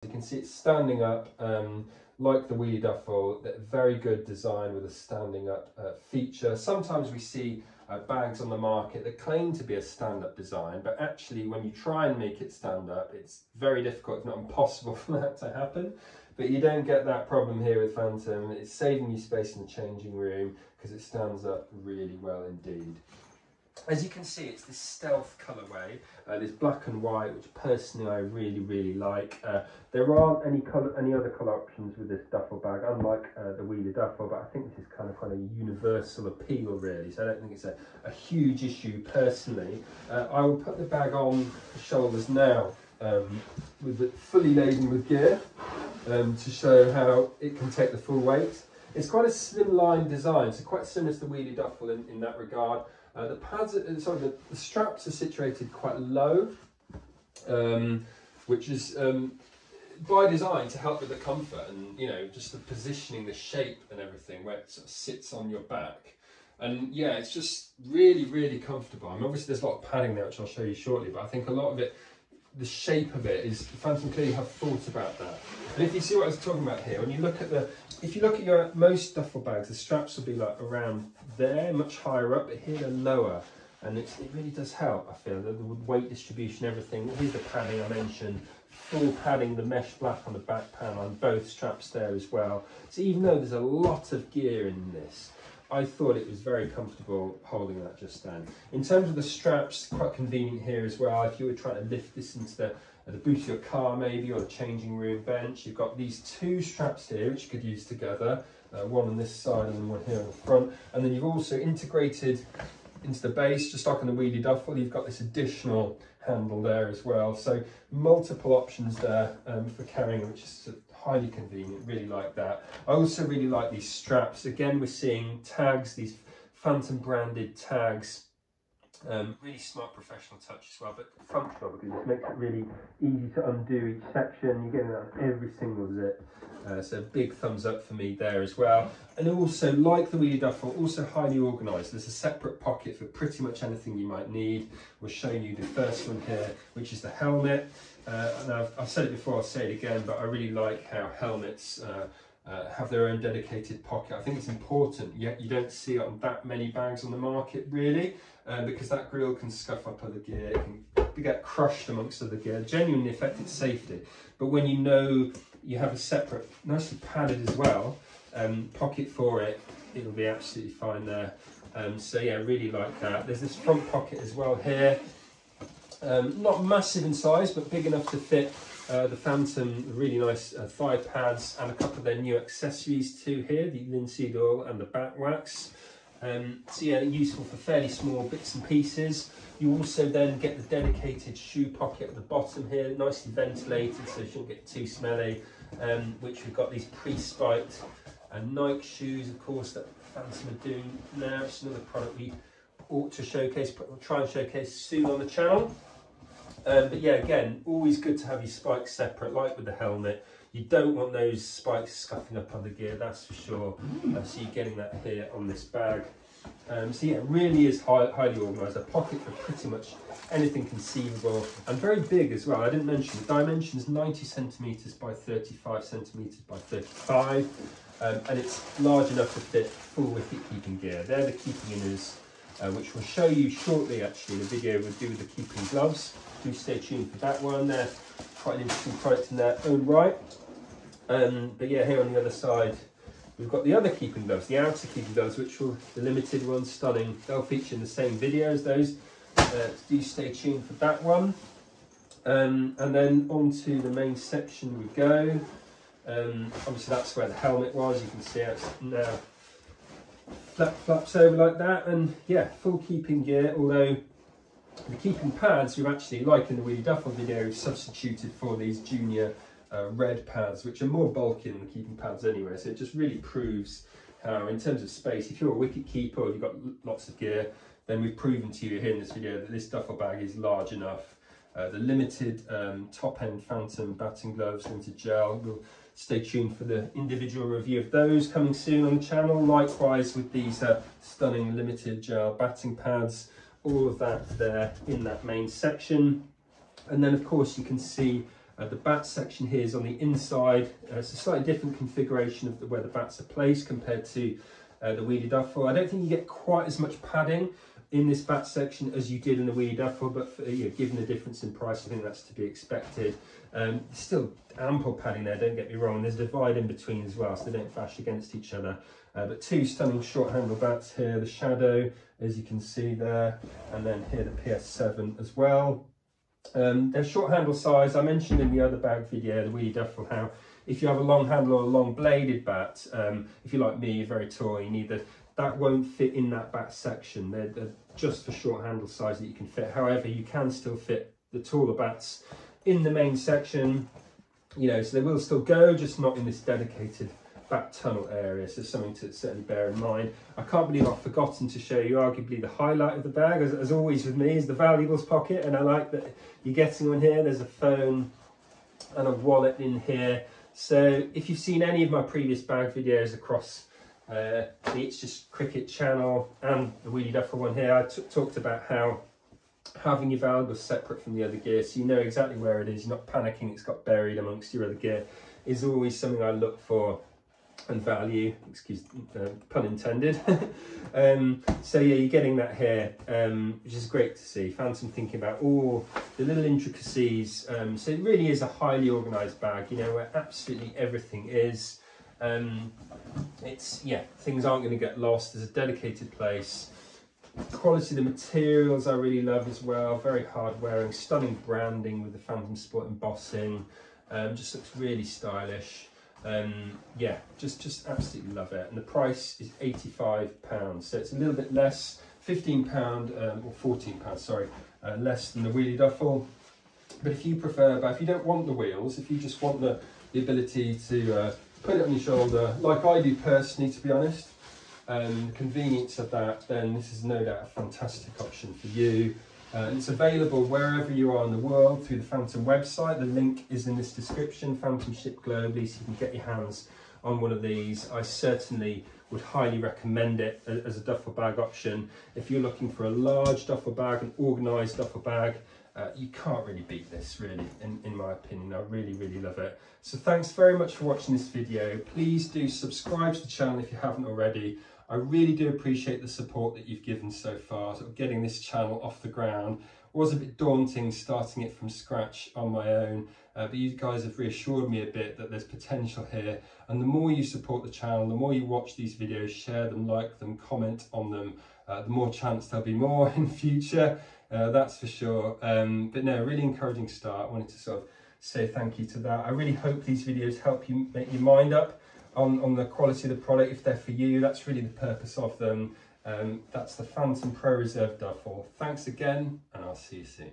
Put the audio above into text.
You can see it's standing up like the wheelie duffel. Very good design with a standing up feature. Sometimes we see bags on the market that claim to be a stand-up design, but actually when you try and make it stand up, it's very difficult, if not impossible, for that to happen. But you don't get that problem here with Phantom. It's saving you space in the changing room because it stands up really well indeed. As you can see, it's this stealth colourway, this black and white, which personally I really like. There aren't any other colour options with this duffel bag, unlike the wheelie duffel, but I think this is kind of a universal appeal really, so I don't think it's a huge issue personally. I will put the bag on the shoulders now, with it fully laden with gear, to show how it can take the full weight. It's quite a slimline design, so quite similar to the wheelie duffel in that regard. The pads, the straps are situated quite low, which is by design to help with the comfort and just the positioning, the shape and everything, where it sort of sits on your back. And yeah, it's just really comfortable. I mean, obviously there's a lot of padding there, which I'll show you shortly, but I think a lot of it, the shape of it is, Phantom clearly have thought about that. And if you see what I was talking about here, when you look at if you look at your most duffel bags, the straps will be like around there, much higher up, but here they're lower. And it really does help, I feel, the weight distribution, everything. Here's the padding I mentioned, full padding, the mesh black on the back panel, and both straps there as well. So even though there's a lot of gear in this, I thought it was very comfortable holding that just then. In terms of the straps, quite convenient here as well. If you were trying to lift this into the boot of your car maybe, or the changing room bench, you've got these two straps here which you could use together, one on this side and then one here on the front. And then you've also integrated into the base, just like on the wheelie duffel, you've got this additional handle there as well. So multiple options there for carrying, which is highly convenient, really like that. I also really like these straps. Again, we're seeing tags, these Phantom branded tags. Really smart professional touch as well, but functional because it makes it really easy to undo each section. You're getting that on every single zip. So big thumbs up for me there as well. And also, like the wheelie duffel, also highly organised. There's a separate pocket for pretty much anything you might need. We're showing you the first one here, which is the helmet. And I've said it before, I'll say it again, but I really like how helmets have their own dedicated pocket. I think it's important, yet you don't see it on that many bags on the market really, because that grill can scuff up other gear, it can get crushed amongst other gear, genuinely affect its safety. But when you know you have a separate, nicely padded as well, pocket for it, it'll be absolutely fine there. So yeah, really like that. There's this front pocket as well here, not massive in size, but big enough to fit the Phantom, really nice thigh pads, and a couple of their new accessories too here, the linseed oil and the bat wax. So yeah, useful for fairly small bits and pieces. You also then get the dedicated shoe pocket at the bottom here, nicely ventilated so it shouldn't get too smelly, which we've got these pre-spiked Nike shoes, of course, that Phantom are doing now. It's another product we ought to showcase, but we'll try and showcase soon on the channel. But yeah, again, always good to have your spikes separate, like with the helmet. You don't want those spikes scuffing up on the gear, that's for sure. So you're getting that here on this bag. So yeah, it really is highly organised. A pocket for pretty much anything conceivable, and very big as well. I didn't mention the dimensions: 90 centimetres by 35 centimetres by 35, and it's large enough to fit full wicket keeping gear. They're the keeping inners, which we'll show you shortly. Actually, the video we'll do with the keeping gloves. Do stay tuned for that one. They're quite an interesting product in their own right. But yeah, here on the other side, we've got the other keeping gloves, the outer keeping gloves, which will, the limited ones, stunning. They'll feature in the same video as those. Do stay tuned for that one. And then onto the main section we go. Obviously that's where the helmet was. You can see how it's now flaps over like that. And yeah, full keeping gear, although the keeping pads we've actually, like in the wheelie duffel video, substituted for these junior red pads, which are more bulky than the keeping pads anyway. So it just really proves how, in terms of space, if you're a wicket keeper or you've got lots of gear, then we've proven to you here in this video that this duffel bag is large enough. The limited top-end Phantom batting gloves, limited gel, we'll stay tuned for the individual review of those coming soon on the channel. Likewise with these stunning limited gel batting pads, all of that there in that main section. And then of course you can see The bat section here is on the inside. It's a slightly different configuration of where the bats are placed compared to the wheelie duffel. I don't think you get quite as much padding in this bat section as you did in the wheelie duffel, but for, given the difference in price, I think that's to be expected. Still ample padding there, don't get me wrong. There's a divide in between as well, so they don't bash against each other. But two stunning short handle bats here, the Shadow, as you can see there, and then here the PS7 as well. They're short handle size. I mentioned in the other bag video, the wheelie duffel, how if you have a long handle or a long bladed bat, if you're like me, you're very tall, you need that won't fit in that bat section. They're just for short handle size that you can fit. However, you can still fit the taller bats in the main section, so they will still go, just not in this dedicated bat tunnel area. So something to certainly bear in mind. I can't believe I've forgotten to show you arguably the highlight of the bag, as always with me, is the valuables pocket, and I like that you're getting one here. There's a phone and a wallet in here. So if you've seen any of my previous bag videos across the It's Just Cricket channel and the wheelie duffel one here, I talked about how having your valuables separate from the other gear, so you know exactly where it is, you're not panicking it's got buried amongst your other gear, is always something I look for and value, excuse pun intended. So yeah, you're getting that here, which is great to see. Phantom thinking about all the little intricacies. So it really is a highly organised bag, where absolutely everything is. Things aren't going to get lost. There's a dedicated place. Quality of the materials I really love as well. Very hard wearing, stunning branding with the Phantom Sport embossing. Just looks really stylish. Just absolutely love it. And the price is £85, so it's a little bit less, £15 or £14, sorry, less than the wheelie duffel. But if you if you don't want the wheels, if you just want the ability to put it on your shoulder, like I do personally, to be honest, the convenience of that, then this is no doubt a fantastic option for you. It's available wherever you are in the world through the Phantom website. The link is in this description. Phantom ship globally, so you can get your hands on one of these. I certainly would highly recommend it as a duffel bag option. If you're looking for a large duffel bag, an organised duffel bag, you can't really beat this, really, in my opinion. I really, really love it. So thanks very much for watching this video. Please do subscribe to the channel if you haven't already. I really do appreciate the support that you've given so far. Sort of getting this channel off the ground was a bit daunting, starting it from scratch on my own, but you guys have reassured me a bit that there's potential here, and the more you support the channel, the more you watch these videos, share them, like them, comment on them, the more chance there'll be more in future, that's for sure. But no, really encouraging start. I wanted to sort of say thank you to that. I really hope these videos help you make your mind up on the quality of the product, if they're for you. That's really the purpose of them. That's the Phantom Pro Reserve Duffel. Thanks again, and I'll see you soon.